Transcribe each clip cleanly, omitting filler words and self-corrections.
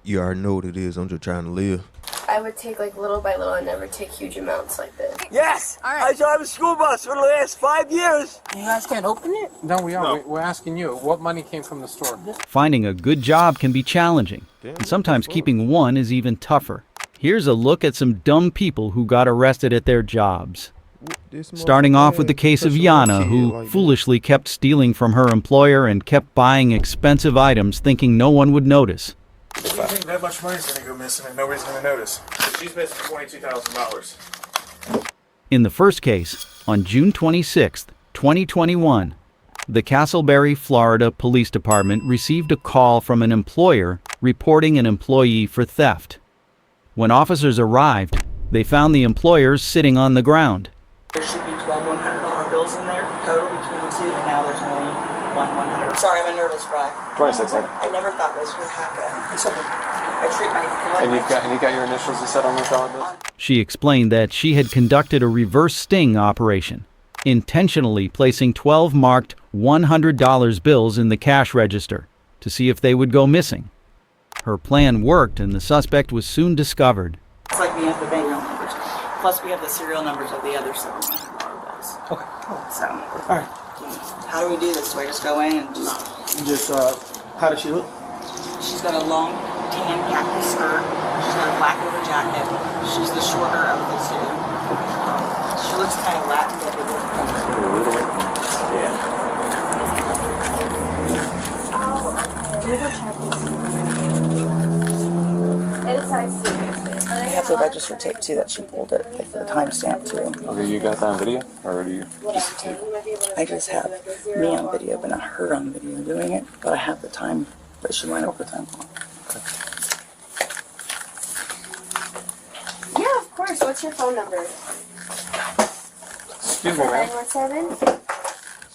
You already know what it is. I'm just trying to live. I would take like little by little and never take huge amounts like this. Yes! All right. I drive a school bus for the last 5 years. You guys can't open it? No, we are. No. We're asking you. What money came from the store? Finding a good job can be challenging, and sometimes keeping one is even tougher. Here's a look at some dumb people who got arrested at their jobs. Starting off with the case of Yana, who foolishly kept stealing from her employer and kept buying expensive items thinking no one would notice. You think that much money's gonna go missing and nobody's gonna notice? She's missing $22,000. In the first case, on June 26, 2021, the Castleberry, Florida Police Department received a call from an employer reporting an employee for theft. When officers arrived, they found the employer sitting on the ground. There should be 12 $100 bills in there total between the two, and now there's only one $100. Sorry, I'm a nervous wreck. 26. I never thought this would happen. I treat my And you got your initials you said on the dollar bills? She explained that she had conducted a reverse sting operation, intentionally placing 12 marked $100 bills in the cash register to see if they would go missing. Her plan worked, and the suspect was soon discovered. It's like we have the bank numbers, plus we have the serial numbers of the other $700 bills. Okay. So, All right. how do we do this? Do I just go in and How does she look? She's got a long tan khaki skirt. She's got a black leather jacket. She's the shorter of the two. She looks kind of Latin, but it doesn't. I have the register tape too that she pulled it, like the timestamp too. Okay, you got that on video? Or do you just tape? I just have me on video, but not her on video doing it. But I have the time that she went overtime on. Okay. Yeah, of course. What's your phone number? Excuse me, ma'am. 917?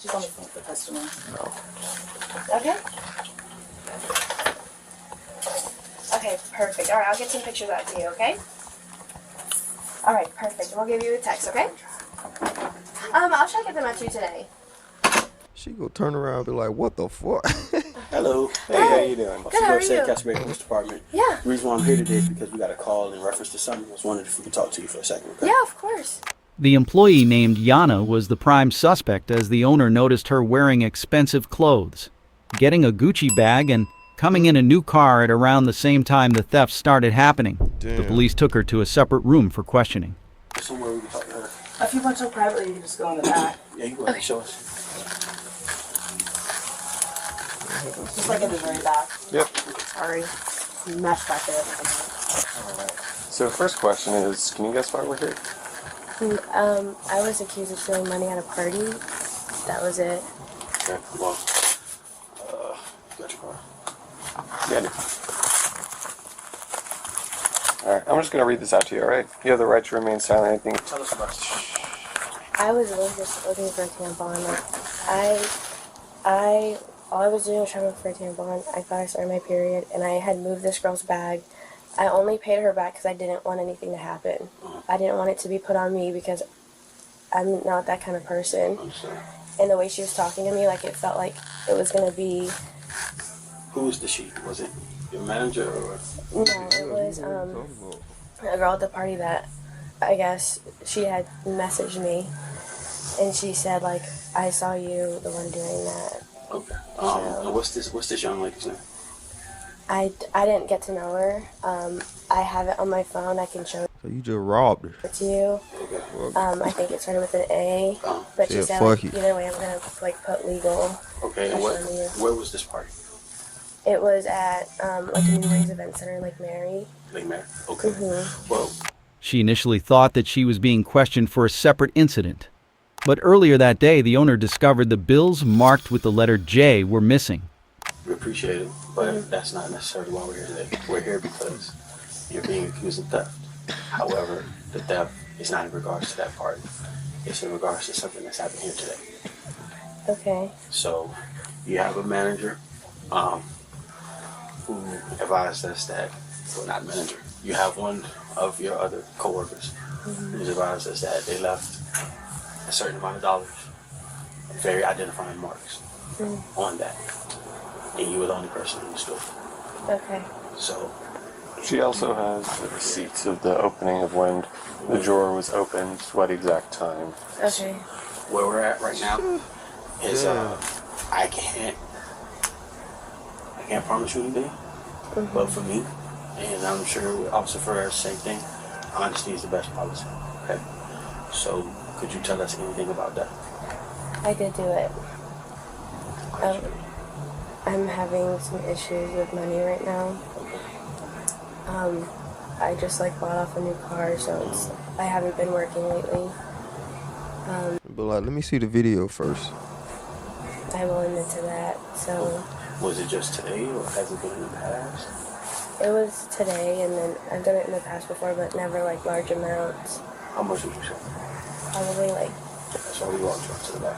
She's on the phone with the customer. No. Okay. Okay, perfect. All right, I'll get some pictures out to you, okay? All right, perfect. We'll give you a text, okay? I'll try to get them out to you today. She gonna turn around and be like, what the fuck? Hello. Hey, how you doing? Good, how are you? Castleberry Police Department. Yeah. The reason why I'm here today is because we got a call in reference to something. I was wondering if we could talk to you for a second. Okay? Yeah, of course. The employee named Yana was the prime suspect, as the owner noticed her wearing expensive clothes, getting a Gucci bag, and coming in a new car at around the same time the theft started happening. Damn. The police took her to a separate room for questioning. Somewhere we can talk to her. If you want to privately, you can just go in the back. Yeah, you go ahead and show us. Just like in the very back. Yep. Sorry. Mesh back there. So first question is, can you guess why we're here? I was accused of stealing money at a party. That was it. Okay, well, got your car. Yeah, I do. Alright, I'm just going to read this out to you, alright? You have the right to remain silent. Anything. Tell us about it. I was really just looking for a tampon. All I was doing was trying to look for a tampon. I thought I started my period, and I had moved this girl's bag. I only paid her back because I didn't want anything to happen. I didn't want it to be put on me because I'm not that kind of person. And the way she was talking to me, like, it felt like it was going to be... Who was the she? Was it your manager or? No, it was a girl at the party that I guess she had messaged me, and she said, like, I saw you the one doing that. Okay. And what's this young lady's name? I didn't get to know her. I have it on my phone. I can show So you just robbed her. it to you. Okay. I think it started with an A, but she Yeah, said, fuck like, it. either way, I'm gonna like put legal. Okay. And where was this party? It was at like a New Ways Event Center in Lake Mary. Lake Mary. Okay. Well, She initially thought that she was being questioned for a separate incident. But earlier that day, the owner discovered the bills marked with the letter J were missing. we appreciate it, but that's not necessarily why we're here today. We're here because you're being accused of theft. However, the theft is not in regards to that party. It's in regards to something that's happened here today. Okay. So you have a manager who advised us that, well, not manager, you have one of your other coworkers who's advised us that they left a certain amount of dollars, very identifying marks on that. And you were the only person in the store. Okay. So She also has the receipts of the opening of when the drawer was opened, what exact time. Okay. Where we're at right now is I can't promise you anything, but for me, and I'm sure Officer Ferrer, same thing. Honesty is the best policy. Okay. So could you tell us anything about that? I did do it. I'm having some issues with money right now. I just like bought off a new car, so I haven't been working lately. But like, let me see the video first. I will admit to that. So Was it just today, or has it been in the past? it was today, and then I've done it in the past before, but never like large amounts. How much did you say? Probably like That's why we walked you up to the back.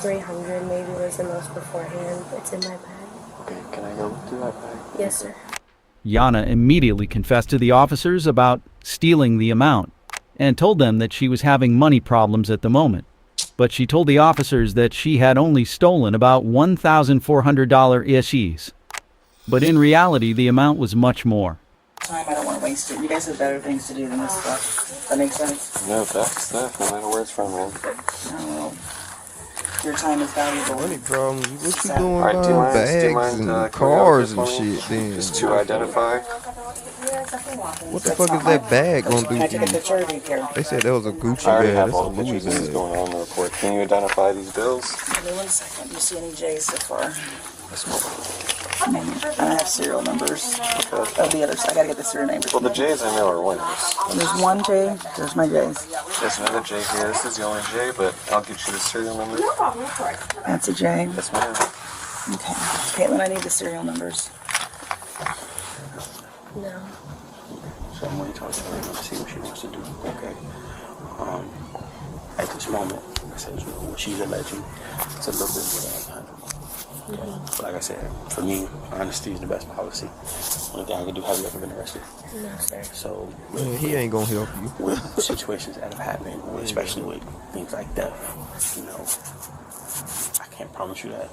300 maybe was the most beforehand. It's in my bag. Okay, can I go through that bag? Yes, sir. Yana immediately confessed to the officers about stealing the amount and told them that she was having money problems at the moment. But she told the officers that she had only stolen about $1,400 issues. But in reality, the amount was much more. Time, I don't want to waste it. You guys have better things to do than this stuff. That makes sense? No, that's stuff, no matter where it's from, man. No. Your time is valuable. Money problems. What you Alright, doing Alright, do you buying mind- do you bags mind, and can we cars go and with this shit? Then Just to identify. what the fuck is that bag gonna Can I do take a to you? picture of you here? They said that was a Gucci I already bag. have That's a all the Louis pictures. This is bag. going on in the report. Can you identify these bills? Give me 1 second. Do you see any J's so far? And I have serial numbers. Of the others. I gotta get the serial numbers. Well, the J's I know are winners. There's one J. There's my J's. There's another J here. This is the only J, but I'll get you the serial number. That's a J. Yes, ma'am. Okay. Caitlin, I need the serial numbers. No. So I'm going to talk to her and see what she wants to do. Okay. At this moment, like I said, you know, what she's alleging, it's a little bit more than 100. Okay. But like I said, for me, honesty is the best policy. Only thing I can do, have you ever been arrested? No, sir. So Man, he ain't gonna help you. with situations that have happened, especially with things like death, you know, I can't promise you that,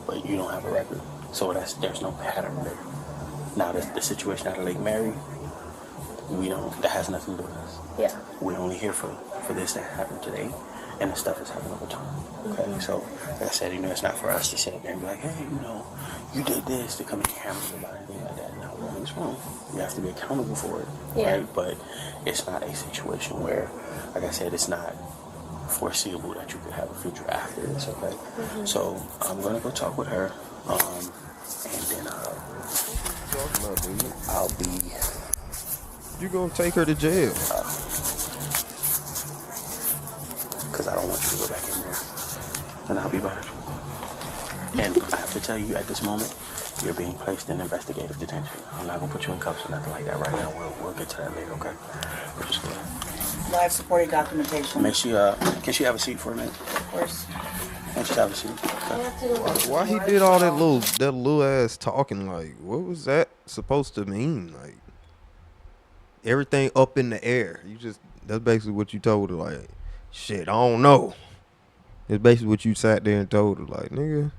but you don't have a record, so there's no pattern there. Now the situation at Lake Mary, that has nothing to do with us. Yeah. We're only here for this that happened today, and the stuff that's happened over time. Okay, so like I said, it's not for us to sit there and be like, hey, you did this, to come in here and about anything like that. No, wrong is wrong. You have to be accountable for it, Yeah. right? But it's not a situation where, like I said, it's not foreseeable that you could have a future after this. Okay, so I'm gonna go talk with her, and then I'll be. You gonna take her to jail? Because I don't want you to go back in there. And I'll be back. And I have to tell you, at this moment, you're being placed in investigative detention. I'm not going to put you in cuffs or nothing like that right now. We'll get to that later, okay? We're just going to... Live supporting documentation. Can she have a seat for a minute? Of course. Can she have a seat? Okay. Why he did all that little ass talking? Like, what was that supposed to mean? Like, everything up in the air. That's basically what you told her. Like, shit, I don't know. It's basically what you sat there and told her. Like, nigga,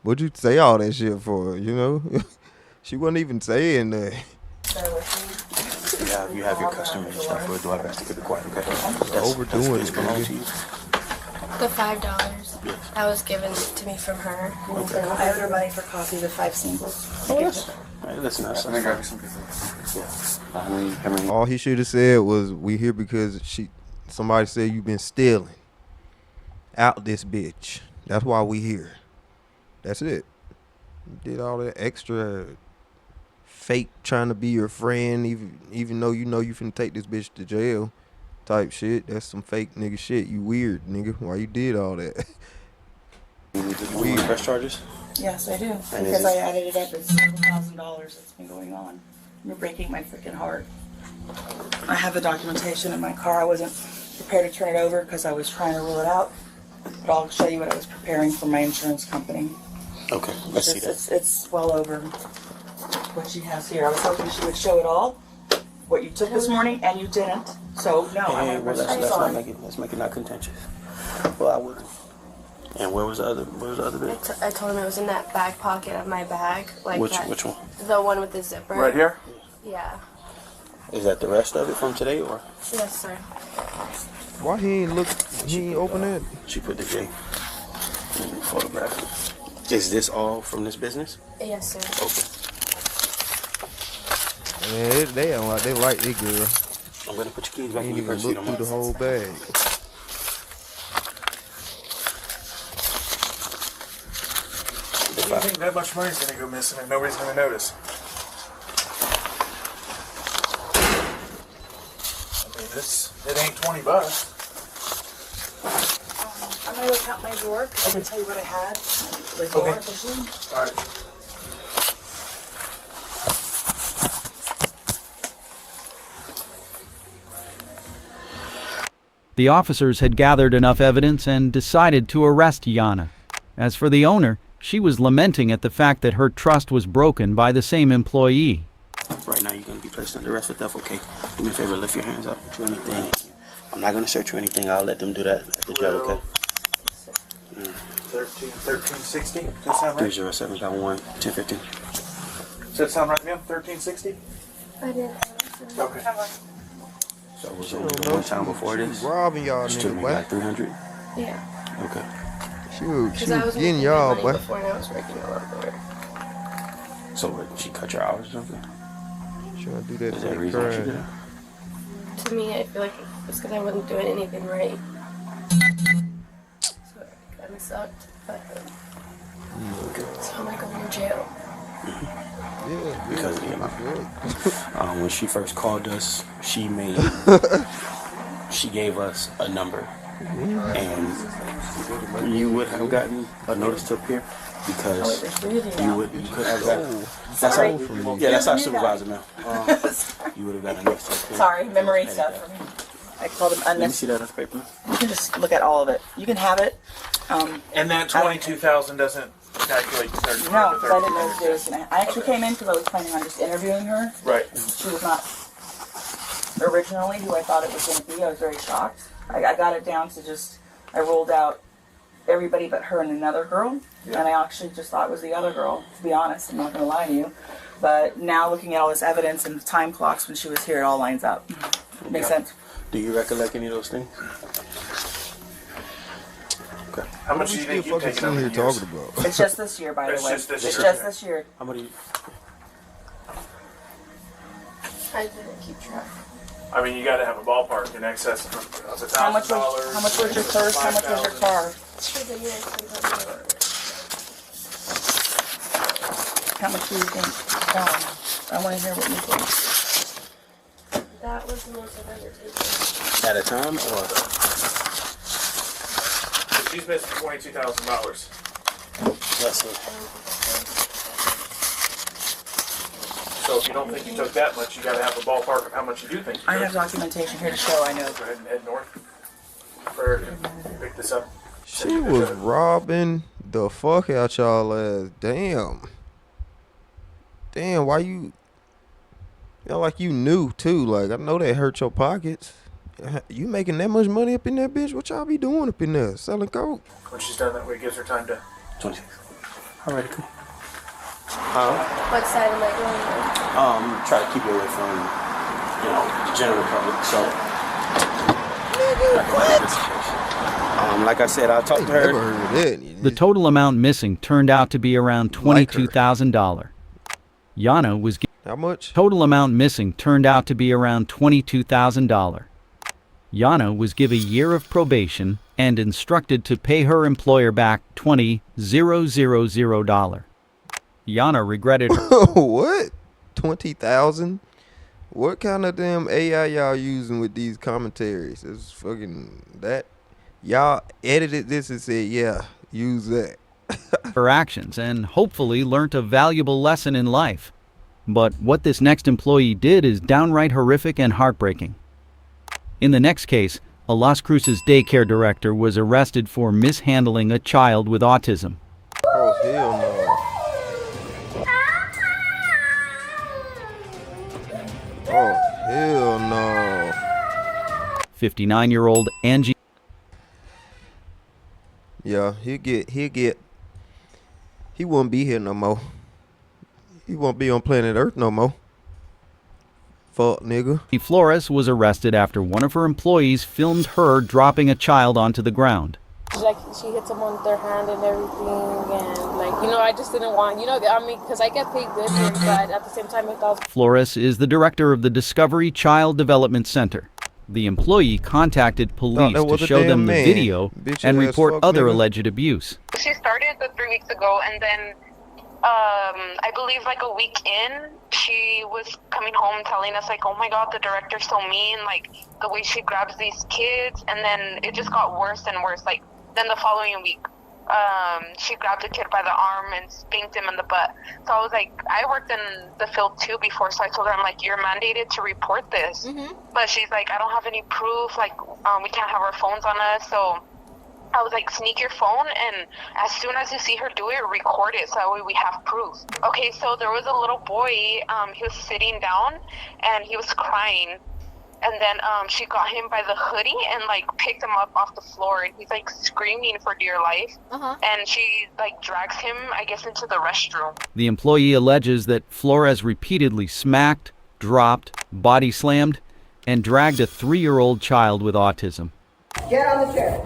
what'd you say all that shit for? She wasn't even saying that. You have your customary stuff. We'll do our best to keep it quiet, okay? Overdoing it, belong nigga. to you. The $5 Yes. that was given to me from her. Okay. I have your money for coffee, the 5 singles. Hey, listen, that's Let me grab you some people. yeah. How many? All he should have said was, we here because somebody said you've been stealing out this bitch. That's why we here. That's it. You did all that extra fake trying to be your friend, even though you finna take this bitch to jail type shit. That's some fake nigga shit. You weird, nigga. Why you did all that? You want to press charges? Yes, I do. And Because is I it- added it up. It's several $1,000s that's been going on. You're breaking my freaking heart. I have the documentation in my car. I wasn't prepared to turn it over because I was trying to rule it out. But I'll show you what I was preparing for my insurance company. Okay, let's see that. It's well over what she has here. I was hoping she would show it all, what you took this morning, and you didn't. So, no, I Hey, want well, to let's press not on. let's make it not contentious. Well, I wouldn't. And where was the other bit? I told him it was in that back pocket of my bag. Like Which that, one? The one with the zipper. Right here? Yeah. Is that the rest of it from today, or Yes, sir. Why he ain't look? He ain't open it. she put the J in the photograph? Is this all from this business? Yes, sir. Okay. Man, they like this girl. I'm gonna put your keys back He in ain't your even purse. So you look don't through the mind. whole bag. You think that much money's gonna go missing and nobody's gonna notice? I mean, it ain't $20. I'm gonna go count my drawer because I can tell you what I had. Like more Okay. officially. All right. The officers had gathered enough evidence and decided to arrest Yana. As for the owner, she was lamenting at the fact that her trust was broken by the same employee. Right now, you're gonna be placed under arrest for theft. Okay. Do me a favor. Lift your hands up. Do anything. I'm not gonna search you or anything. I'll let them do that at the jail. Okay. 1360. Does that sound right? 307 got 1 1015. Does that sound right, ma'am? 1360. I didn't. Okay. So it was only one time before She this. robbing y'all She took nigga, me boy. like 300. Yeah. Okay. She was Because I was getting making y'all, money boy. before and I was working a lot more. So what, she cut your hours or something? Trying to do that Is for that a the reason she did crime. that? To me, I feel like it's because I wasn't doing anything right. So it kind of sucked. But, so I'm like going to jail. Yeah, Because of the amount. When she first called us, she gave us a number, and you would have gotten a notice to appear because you could have gotten. That's our, yeah, that's our supervisor now. You would have gotten a notice to appear. Sorry, memory stuff for me. I called them Let me unnecessary. see that other paper. You can just look at all of it. You can have it. And that 22,000 doesn't calculate the 30. No, because I didn't know Jay was gonna. I actually came in because I was planning on just interviewing her. Right. She was not originally who I thought it was going to be. I was very shocked. I got it down to just, I rolled out everybody but her and another girl. And I actually just thought it was the other girl, to be honest. I'm not going to lie to you. But now looking at all this evidence and time clocks when she was here, it all lines up. Makes sense. Do you recollect any of those things? Okay. How What much we do you still think you've fucking taken sitting over here the years? talking about? It's just this year, by the It's way. just this It's year. just this year. How many? I didn't keep track. I mean, you got to have a ballpark in excess of $1,000. How much was your purse? How much was your car? For the year, How much do you think? I want to hear what you think. that was the most I've ever taken. At a time, or She's missing $22,000. that's it? So if you don't think you took that much, you got to have a ballpark of how much you do think you I took. have documentation here to show I know. Go ahead and head north. Or pick this up. She was robbing the fuck out y'all ass. Damn. Damn, why you like you knew too. Like, I know that hurt your pockets. You making that much money up in that bitch? What y'all be doing up in there? Selling coke? When she's done that way, it gives her time to. 26. Alrighty, cool. What side am I going on? Try to keep it away from, the general public. So, like I said, I'll talk to Never her. heard of that. The total amount missing turned out to be around $22,000. Yana was How much? total amount missing turned out to be around $22,000. Yana was given a year of probation and instructed to pay her employer back $20,000. Yana regretted What? 20,000? What kind of damn AI y'all using with these commentaries? It's fucking that. Y'all edited this and said, yeah, use that. her actions and hopefully learnt a valuable lesson in life. But what this next employee did is downright horrific and heartbreaking. In the next case, a Las Cruces daycare director was arrested for mishandling a child with autism. Oh, hell no. Oh, hell no. 59-year-old Angie Yeah, he won't be here no more. He won't be on planet Earth no more. Fuck, nigga. Flores was arrested after one of her employees filmed her dropping a child onto the ground. Like, she hit someone with their hand and everything, and like, you know, I just didn't want, you know, I mean, because I get paid good here, but at the same time, I thought. Flores is the director of the Discovery Child Development Center. The employee contacted police to show them the video and report other alleged abuse. She started 3 weeks ago, and then I believe like a week in, she was coming home telling us like, oh my God, the director's so mean, like the way she grabs these kids. And then it just got worse and worse. Like then the following week, she grabbed a kid by the arm and spanked him in the butt. So I was like, I worked in the field too before, so I told her, I'm like, you're mandated to report this. But she's like, I don't have any proof, like we can't have our phones on us. So I was like, sneak your phone, and as soon as you see her do it, record it so that way we have proof. Okay, so there was a little boy, he was sitting down and he was crying. And then she got him by the hoodie and like picked him up off the floor, and he's like screaming for dear life. And she like drags him, I guess, into the restroom. The employee alleges that Flores repeatedly smacked, dropped, body slammed, and dragged a 3-year-old child with autism. Get on the chair.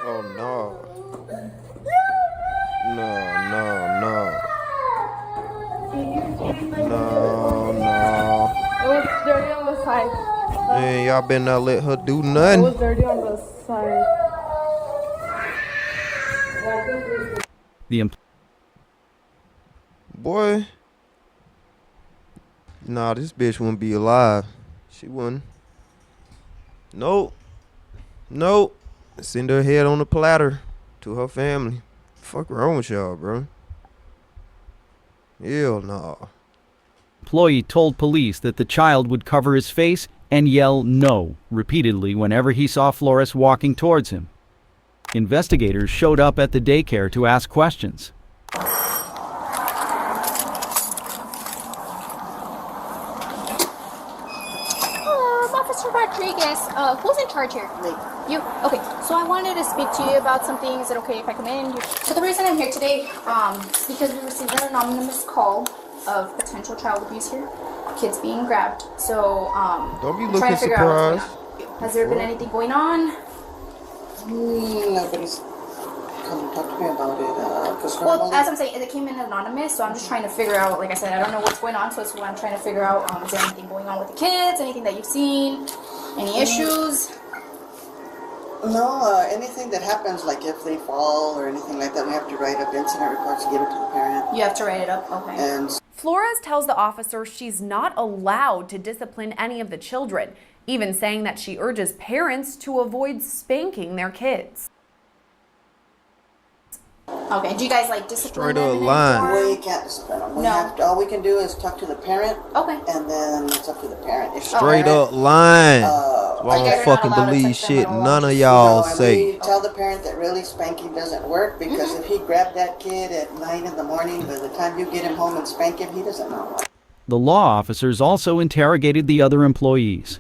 Oh no. No. It was dirty on the side. Man, y'all better not let her do It nothing. was dirty on the side. Boy. Nah, this bitch wouldn't be alive. She wouldn't. Nope. Send her head on a platter to her family. Fuck wrong with y'all, bro? Hell no. Employee told police that the child would cover his face and yell no repeatedly whenever he saw Flores walking towards him. Investigators showed up at the daycare to ask questions. Officer Rodriguez, who's in charge here? Me. You? Okay, so I wanted to speak to you about some things. Is it okay if I come in? So the reason I'm here today is because we received an anonymous call of potential child abuse here. Kids being grabbed. So, don't be I'm looking trying to figure out what's surprised. going on. Has there been anything going on? Nobody's come and talk to me about it. Well, as I'm saying, it came in anonymous, so I'm just trying to figure out, like I said, I don't know what's going on, so it's what I'm trying to figure out. Is there anything going on with the kids? Anything that you've seen? Any issues? No, anything that happens, like if they fall or anything like that, we have to write up incident reports and give it to the parent. You have to write it up? Okay. And Flores tells the officer she's not allowed to discipline any of the children, even saying that she urges parents to avoid spanking their kids. Okay, do you guys like discipline Straight them up in any lying. form? we can't discipline them. We No. have to, all we can do is talk to the parent. Okay. And then it's up to the parent. If Straight up lying. Uh, Why you I guys don't are not fucking allowed to believe touch them shit at all? none of y'all and say. we tell the parent that really spanking doesn't work because if he grabbed that kid at 9 in the morning, by the time you get him home and spank him, he doesn't know. The law officers also interrogated the other employees.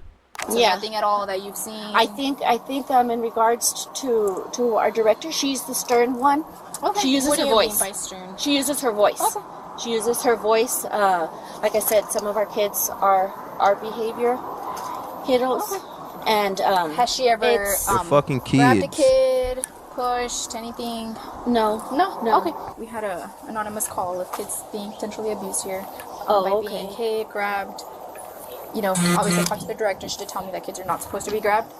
Yeah. Nothing at all that you've seen? I think in regards to our director, she's the stern one. Okay. She uses What do her you voice. mean by stern? She uses her voice. Okay. She uses her voice. Like I said, some of our kids are behavior kiddos. Okay. And Has she ever They're fucking grabbed a kids. kid, pushed, anything? No. Okay. We had a anonymous call of kids being potentially abused here. Oh, by okay. being hit, grabbed. You know, obviously I talked to the director. She did tell me that kids are not supposed to be grabbed.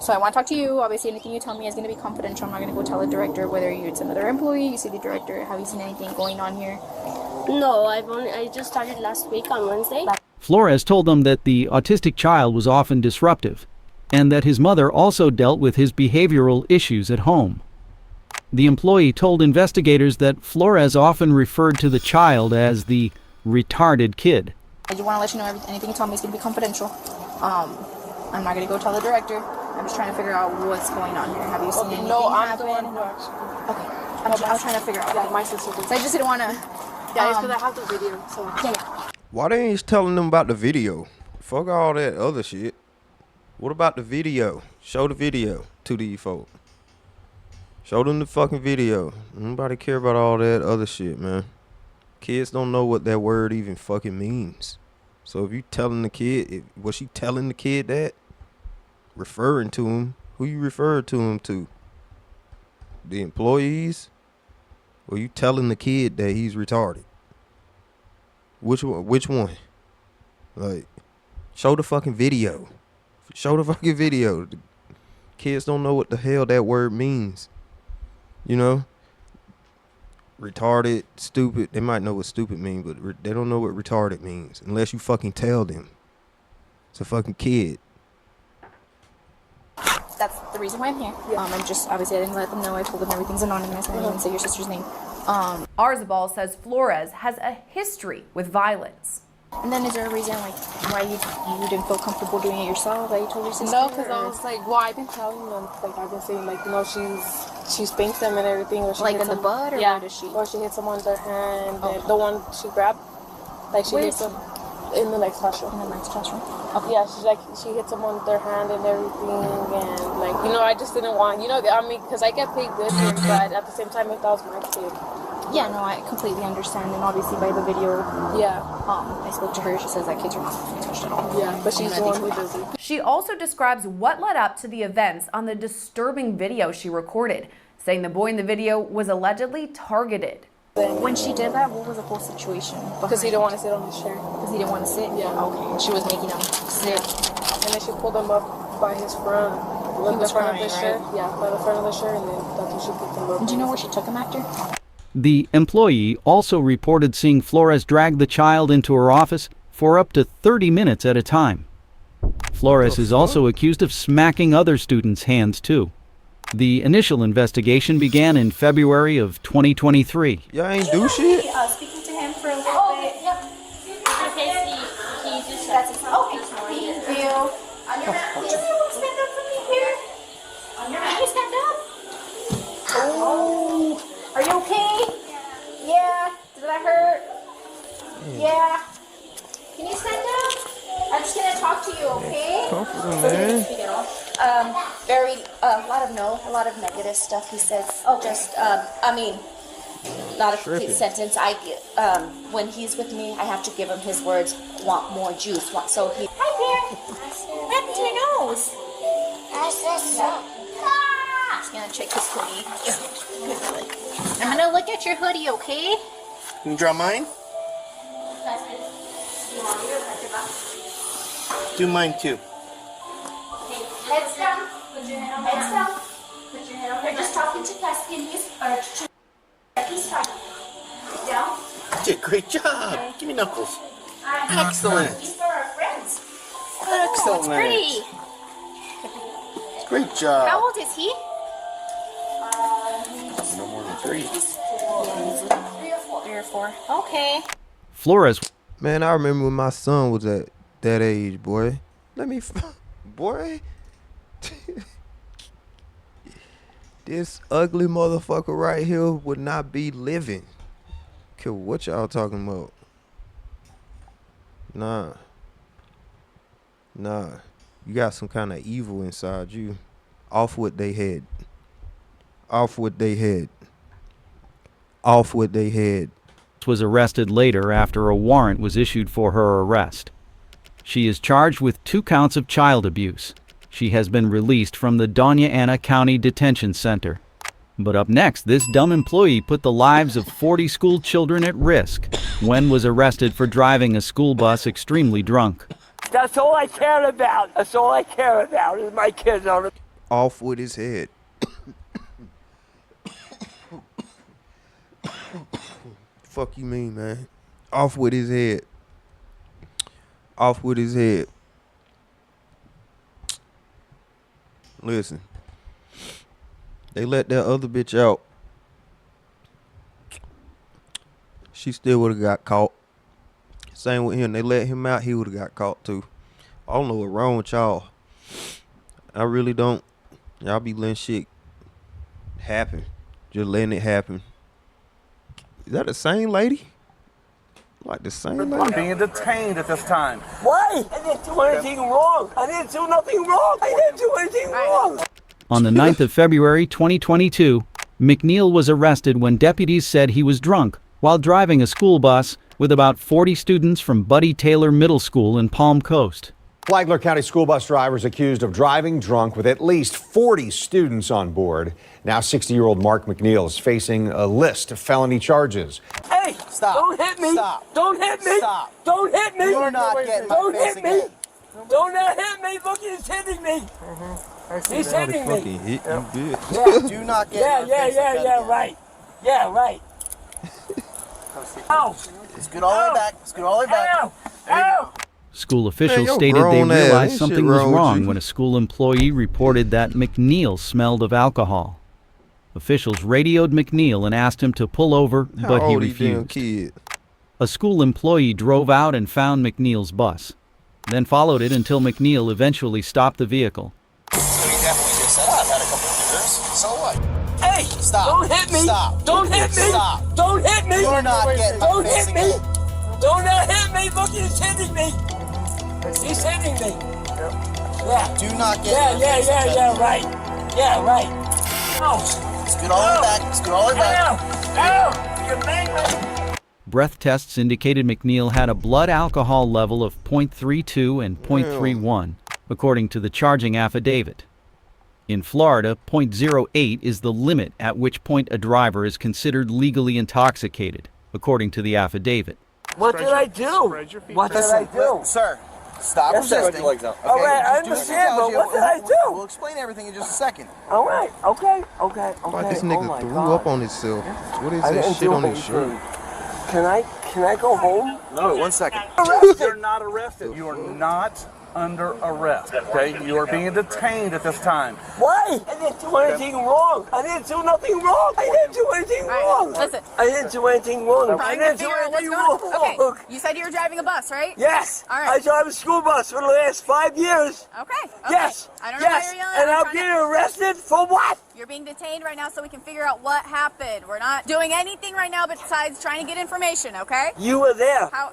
So I want to talk to you. Obviously, anything you tell me is going to be confidential. I'm not going to go tell the director whether it's another employee. You see the director. Have you seen anything going on here? No, I just started last week on Wednesday. Flores told them that the autistic child was often disruptive, and that his mother also dealt with his behavioral issues at home. The employee told investigators that Flores often referred to the child as the retarded kid. I just want to let you know anything you tell me is going to be confidential. I'm not going to go tell the director. I'm just trying to figure out what's going on here. Have you seen anything happen? Okay. I was trying to figure out. Yeah, my sister did. So I just didn't want to. Yeah, it's because I have the video. So Yeah. Why they ain't telling them about the video? Fuck all that other shit. What about the video? Show the video to these folk. Show them the fucking video. Nobody care about all that other shit, man. Kids don't know what that word even fucking means. So if you telling the kid, was she telling the kid that? Referring to him? Who you refer to him to? The employees? Or you telling the kid that he's retarded? Which one? Like, show the fucking video. Show the fucking video. The kids don't know what the hell that word means. You know? Retarded, stupid. They might know what stupid means, but they don't know what retarded means unless you fucking tell them. It's a fucking kid. That's the reason why I'm here. I'm just, obviously I didn't let them know. I told them everything's anonymous. I didn't even say your sister's name. Arzabal says Flores has a history with violence. And then is there a reason like why you didn't feel comfortable doing it yourself that you told your sister? No, because I was like, well, I've been telling them, like I've been saying, like, you know, she spanks them and everything. Or she like hits in the them, butt, or yeah, where does she? Or she hits them on their hand. And the one she grabbed, like she hits them in the next classroom. In the next classroom. Okay. Yeah, she hits them on their hand and everything, and like, you know, I just didn't want, you know, I mean, because I get paid good here, but at the same time, if that was my kid. Yeah, no, I completely understand, and obviously by the video, yeah, I spoke to her. She says that kids are not being touched at all. Yeah, but she's the one who does it. She also describes what led up to the events on the disturbing video she recorded, saying the boy in the video was allegedly targeted. When she did that, what was the whole situation? Because he didn't want to sit on his chair. Because he didn't want to sit? Yeah. Okay, and she was making him sit. And then she pulled him up by his front. He was front crying, of the shirt. right? Yeah, by the front of the shirt, and then that's when she picked him up. Do you know where she took him after? The employee also reported seeing Flores drag the child into her office for up to 30 minutes at a time. Flores is also accused of smacking other students' hands too. The initial investigation began in February of 2023. Y'all ain't do shit? Speaking to him for a little bit. Yep. Okay, he just that's his okay. Thank you. On your can you stand up for me here? On your can you stand up? Oh, are you okay? Yeah. Did that hurt? Yeah. Can you stand up? I'm just gonna talk to you, okay? Comfortable, man. A lot of negative stuff he says. Oh, just, not a complete sentence. When he's with me, I have to give him his words. Want more juice? So he. Hi there. What happened to your nose? Just gonna check his hoodie. I'm gonna look at your hoodie, okay? Can you draw mine? Do mine too. Heads down. Put your head on. Heads down. Put your head on. You're just talking to Caspian. He's fine. Down. Did a great job. Give me knuckles. Excellent. These are our friends. Excellent. It's pretty. Great job. How old is he? No more than 3. 3 or 4. Okay. Flores. Man, I remember when my son was at that age, boy. Boy. This ugly motherfucker right here would not be living. Okay, what y'all talking about? Nah. You got some kind of evil inside you. Off what they had. Was arrested later after a warrant was issued for her arrest. She is charged with 2 counts of child abuse. She has been released from the Doña Ana County Detention Center. But up next, this dumb employee put the lives of 40 school children at risk when was arrested for driving a school bus extremely drunk. That's all I care about. That's all I care about is my kids on it. Off with his head. Fuck you mean, man? Off with his head. Listen. They let that other bitch out. She still would have got caught. Same with him. They let him out, he would have got caught too. I don't know what's wrong with y'all. I really don't. Y'all be letting shit happen. Just letting it happen. Is that the same lady? Like the same lady? I'm being detained at this time. Why? I didn't do anything wrong. I didn't do nothing wrong. I didn't do anything wrong. On the 9th of February 2022, McNeil was arrested when deputies said he was drunk while driving a school bus with about 40 students from Buddy Taylor Middle School in Palm Coast. Flagler County school bus driver is accused of driving drunk with at least 40 students on board. Now 60-year-old Mark McNeil is facing a list of felony charges. Hey, stop. Don't hit me. Stop. Don't hit me. Stop. Don't hit me. You're not getting my face hit me. Don't hit me. Look, he's hitting me. He's hitting me. Hit you good. Yeah. Do not get yeah, right. Yeah, right. Ow. Scoot all the way back. Scoot all the way back. Ow. Ow. School officials you're stated they grown ass. realized Ain't something shit was wrong with wrong you. when a school employee reported that McNeil smelled of alcohol. Officials radioed McNeil and asked him to pull over, How but he old is damn refused. kid? A school employee drove out and found McNeil's bus, then followed it until McNeil eventually stopped the vehicle. So he definitely just said, I've had a couple of beers. So what? Hey, Stop. Don't hit me. Stop. Don't hit me. Stop. Don't hit me. You're not getting my Don't face hit me. again. Don't hit me. Look, he's hitting me. He's hitting me. Yeah. Do not get my face again. Yeah, right. Yeah, right. Ow. Scoot all the way back. Scoot all the way back. Ow. You made me. Breath tests indicated McNeil had a blood alcohol level of 0.32 and 0.31, according to the charging affidavit. In Florida, 0.08 is the limit at which point a driver is considered legally intoxicated, according to the affidavit. What did I do? What did I do? Sir, stop resisting. All right, I understand, but what did I do? We'll explain everything in just a second. All right, okay. Like this Oh nigga my threw God. up on himself. What is I that didn't shit do on his shirt? anything. Can I go home? No, 1 second. You're not arrested. You are not under arrest. Okay? You are being detained at this time. Why? I didn't do anything wrong. I didn't do nothing wrong. I didn't do anything wrong. Listen. I didn't do anything wrong. I Trying to didn't do figure out what's anything going on. wrong. Okay, you said you were driving a bus, right? Yes. All right. I drive a school bus for the last 5 years. Okay. Yes. I don't know why Yes. you're yelling. And I'm I'm trying to- getting arrested for what? You're being detained right now so we can figure out what happened. We're not doing anything right now besides trying to get information, okay? You were there. How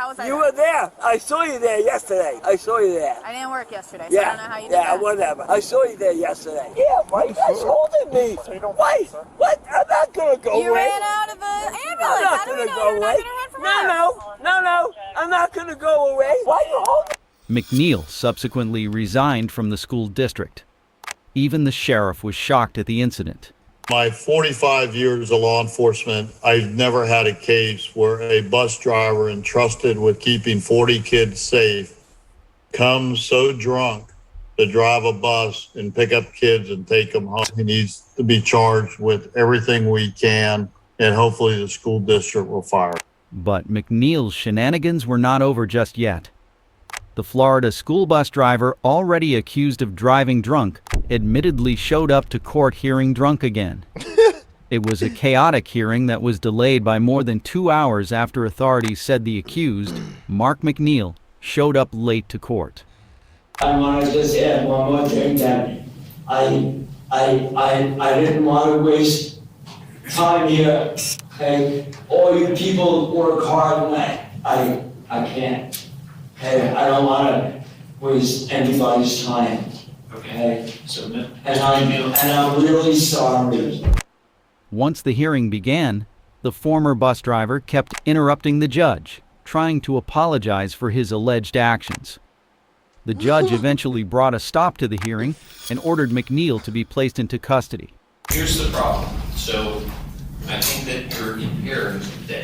was I You there? were there. I saw you there yesterday. I saw you there. I didn't work yesterday, so I don't know how you did yeah, that. whatever. I saw you there yesterday. Yeah, why you guys holding me? Why? What? I'm not gonna go You away. ran out of the ambulance. I'm not How do we gonna know go you're away. not gonna run from us? No. I'm not gonna go away. Why you holding? McNeil subsequently resigned from the school district. Even the sheriff was shocked at the incident. My 45 years of law enforcement, I've never had a case where a bus driver entrusted with keeping 40 kids safe comes so drunk to drive a bus and pick up kids and take them home. He needs to be charged with everything we can, and hopefully the school district will fire him. But McNeil's shenanigans were not over just yet. The Florida school bus driver, already accused of driving drunk, admittedly showed up to court hearing drunk again. It was a chaotic hearing that was delayed by more than 2 hours after authorities said the accused, Mark McNeil, showed up late to court. I want to just add one more thing that I didn't want to waste time here. Okay, all you people work hard, and I can't. Okay, I don't want to waste anybody's time. Okay, and I'm really sorry. Once the hearing began, the former bus driver kept interrupting the judge, trying to apologize for his alleged actions. The judge eventually brought a stop to the hearing and ordered McNeil to be placed into custody. Here's the problem. So I think that you're impaired today.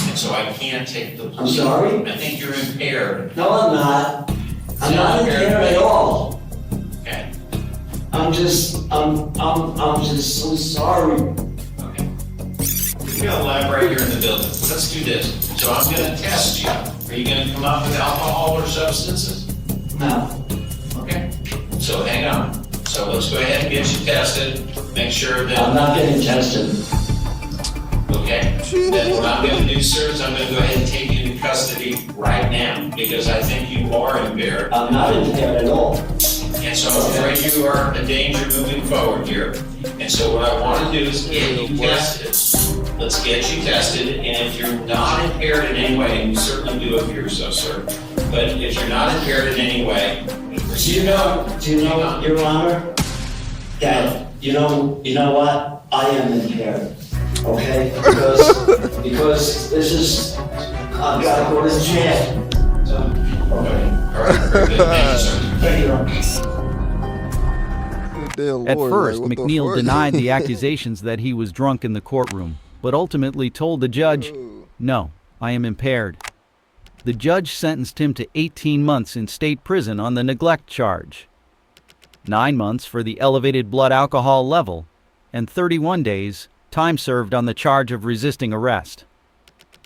And so I can't take the plea. I'm sorry? I think you're impaired. No, I'm not. I'm not impaired at all. Okay. I'm just so sorry. We got a lab right here in the building. Let's do this. So I'm gonna test you. Are you gonna come up with alcohol or substances? No. Okay. So hang on. So let's go ahead and get you tested. Make sure that. I'm not getting tested. Okay. Then what I'm gonna do, sir, is I'm gonna go ahead and take you into custody right now because I think you are impaired. I'm not impaired at all. And so I'm afraid you are a danger moving forward here. And so what I want to do is get you tested. Let's get you tested, and if you're not impaired in any way, and you certainly do appear so, sir, but if you're not impaired in any way, Do you know, Your Honor, that you know what? I am impaired, okay? Because this is, I've got to go to jail. So, okay. All right, very good. Thank you, sir. Thank you. At first, what the McNeil fuck? denied the accusations that he was drunk in the courtroom, but ultimately told the judge, "No, I am impaired." The judge sentenced him to 18 months in state prison on the neglect charge, 9 months for the elevated blood alcohol level, and 31 days time served on the charge of resisting arrest.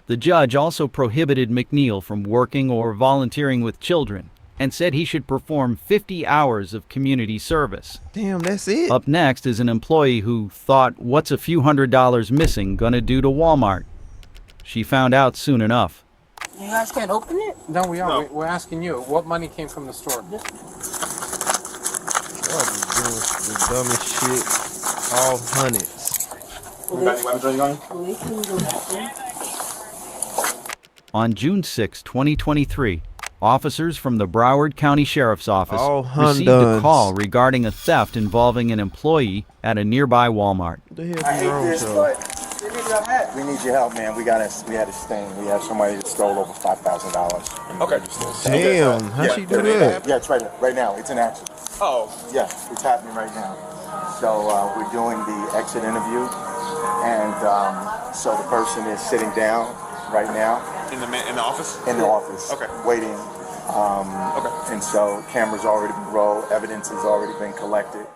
The judge also prohibited McNeil from working or volunteering with children and said he should perform 50 hours of community service. Damn, that's it? Up next is an employee who thought, what's a few $100s missing gonna do to Walmart? She found out soon enough. You guys can't open it? No, we are. We're asking you, what money came from the store? Y'all just doing the dumbest shit. All hundreds. On June 6, 2023, officers from the Broward County Sheriff's Office received a call regarding a theft involving an employee at a nearby Walmart. I hate this, but we need your help, man. We had a sting. We have somebody that stole over $5,000. Okay. Damn, how'd she do that? Yeah, it's right now. It's in action. Oh. Yeah, it's happening right now. So we're doing the exit interview, and so the person is sitting down right now. In the office? In the office. Okay. Waiting. Okay. And so cameras already been rolled. Evidence has already been collected.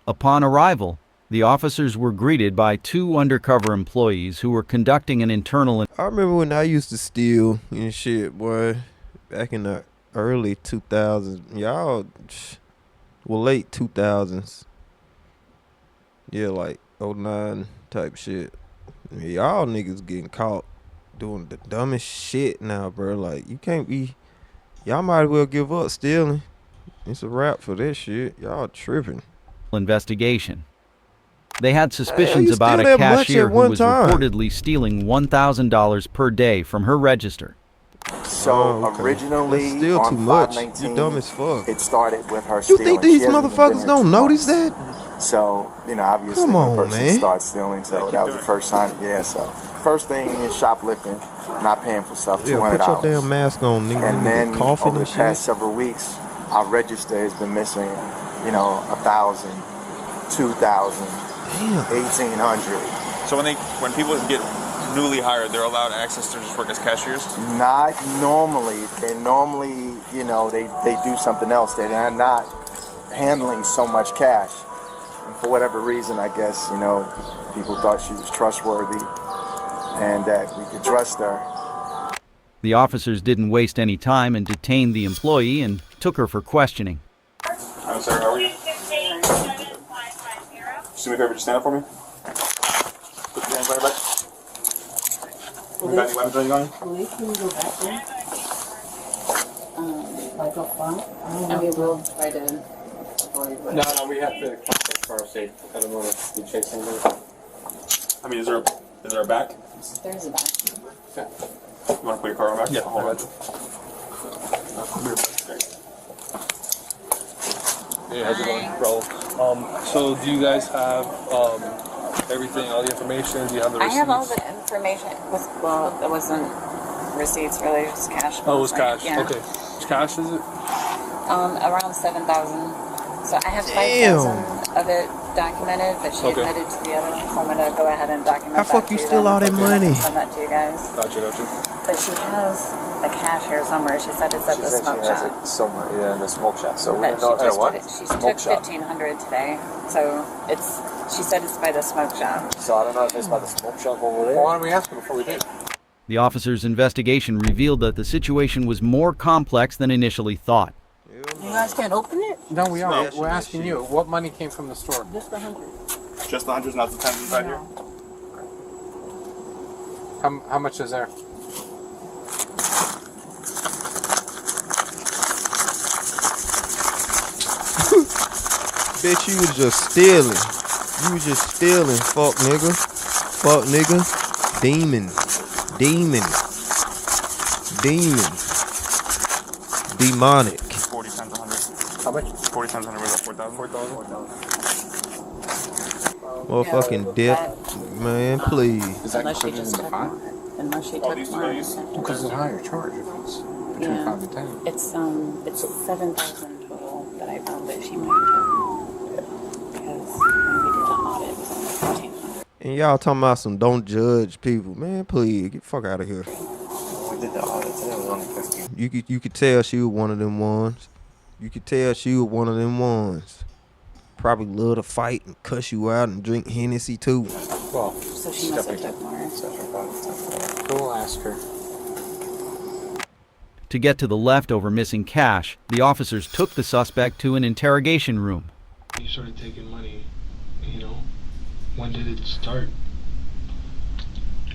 Upon arrival, the officers were greeted by 2 undercover employees who were conducting an internal. I remember when I used to steal and shit, boy, back in the early 2000s. Y'all, well, late 2000s. Yeah, like 09 type shit. Y'all niggas getting caught doing the dumbest shit now, bro. Like, you can't be. Y'all might as well give up stealing. It's a wrap for this shit. Y'all tripping. Investigation. They had suspicions about a cashier who was reportedly stealing $1,000 per day from her register. So originally on too much. 5/19, You dumb as fuck. It started with her You stealing. think these She hasn't even motherfuckers been here don't 2 notice months. that? So, obviously Come on, the person man. starts stealing, so that was the first time. Yeah, so first thing is shoplifting, not paying for stuff, Yeah, $200. put your damn mask on, nigga. And then coughing over the and shit. past several weeks, our register has been missing, 1,000, 2,000, 1,800. So when people get newly hired, they're allowed access to just work as cashiers? Not normally. They normally, they do something else. They're not handling so much cash. And for whatever reason, I guess, people thought she was trustworthy and that we could trust her. The officers didn't waste any time and detained the employee and took her for questioning. I'm sorry, how are you? Just do me a favor, just stand up for me. Put your hands right back. You got any weapons on you going? Police, can you go back there? Like up front? And we will try to avoid what. No, we have to contact fire safe. I don't want to be chasing them. I mean, is there a back? There's a back. Yeah. You want to put your car on back? Yeah, hold on. Hey, how's it going, bro? So do you guys have everything, all the information? Do you have the I receipts? have all the information. It wasn't receipts really, it was cash. Oh, it was cash. Yeah. Okay. Which cash is it? Around 7,000. So I have Damn. 5,000 of it documented, but she Okay. admitted to the other one, so I'm gonna go ahead and document How that fuck you to steal them. all that money? Send that to you guys. Gotcha. But she has a cash here somewhere. She said it's at the smoke shop. Somewhere, in the smoke shop. So But she just did it. She took 1,500 today, so she said it's by the smoke shop. So I don't know if it's by the smoke shop over there. Well, why don't we ask them before we did? The officers' investigation revealed that the situation was more complex than initially thought. You guys can't open it? No, we are. We're asking you, what money came from the store? Just 100. Just the hundreds, not the tens inside here? How much is there? Bitch, you was just stealing. You was just stealing, fuck nigga. Fuck nigga. Demon. Demonic. 40 times 100. How much? 40 times 100 was 4,000. 4,000. Motherfucking death, man, please. Is that included in the fine? Unless she took more. Because it's a higher charge if it's between 5 and 10. It's 7,000 total that I found that she might have. Because when we did the audit, it was only 1,500. And y'all talking about some don't judge people, man. Please get the fuck out of here. We did the audit today. It was only 15. You could tell she was one of them ones. You could tell she was one of them ones. Probably love to fight and cuss you out and drink Hennessy too. Well, So she must have took more. We'll ask her. To get to the leftover missing cash, the officers took the suspect to an interrogation room. You started taking money, you know, when did it start?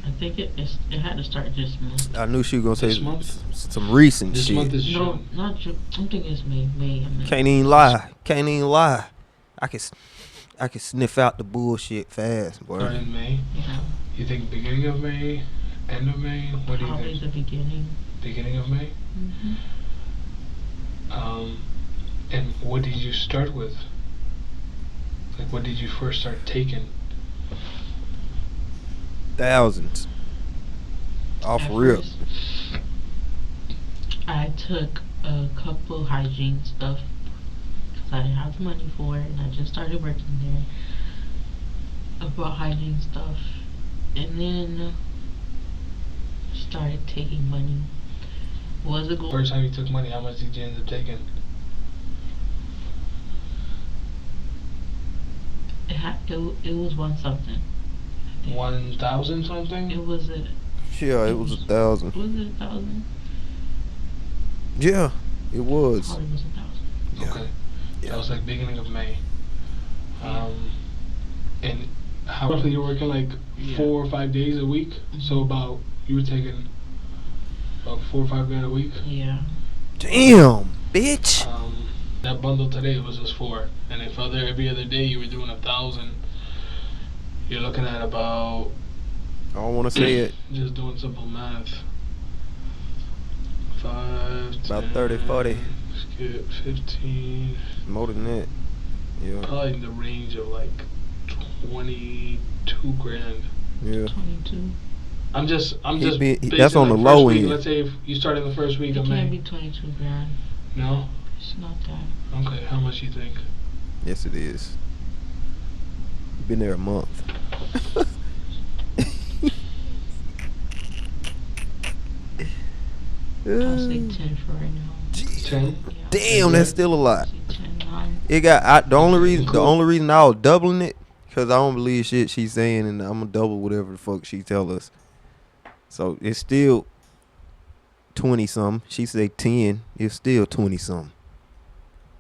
I think it had to start this month. I knew she was gonna This say month? some recent This shit. month is No, June. not June. I'm thinking it's May. I mean. Can't even lie. Can't even lie. I can sniff out the bullshit fast, boy. Start in May? Yeah. You think beginning of May? End of May? What do you Probably think? the beginning. Beginning of May? Mm-hmm. And what did you start with? Like, what did you first start taking? Thousands. Off At rip. first, I took a couple hygiene stuff because I didn't have the money for it, and I just started working there. I bought hygiene stuff, and then started taking money. Was a goal. First time you took money, how much did you end up taking? It was one something. 1,000 something? It was a. Yeah, it was 1,000. Was it 1,000? Yeah, it was. Probably was 1,000. Okay. That was like beginning of May. And how roughly you're working like 4 or 5 days a week? So about, you were taking about 4 or 5 grand a week? Yeah. Damn, bitch. That bundle today was just 4. And if every other day you were doing 1,000, you're looking at about, I don't want to say it. just doing simple math. 5, About 10, 30, 40. skip 15. More than that. Yeah. Probably in the range of like 22 grand. Yeah. 22. I'm just That's on the like low first week. end. Let's say if you started the first week It of can't May. be 22 grand. No? It's not that. Okay, how much you think? Yes, it is. You've been there a month. I'll say 10 for right now. 10? Damn, that's still a lot. 10, 9. It got the only reason I was doubling it because I don't believe shit she's saying, and I'm gonna double whatever the fuck she tell us. So it's still 20 something. She say 10. It's still 20 something.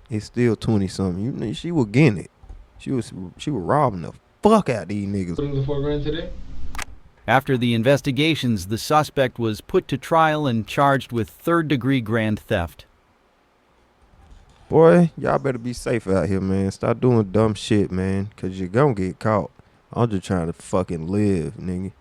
It's still 20 something. You know, she was getting it. She was robbing the fuck out these niggas. Putting the 4 grand today? After the investigations, the suspect was put to trial and charged with third-degree grand theft. Boy, y'all better be safe out here, man. Stop doing dumb shit, man, because you're gonna get caught. I'm just trying to fucking live, nigga.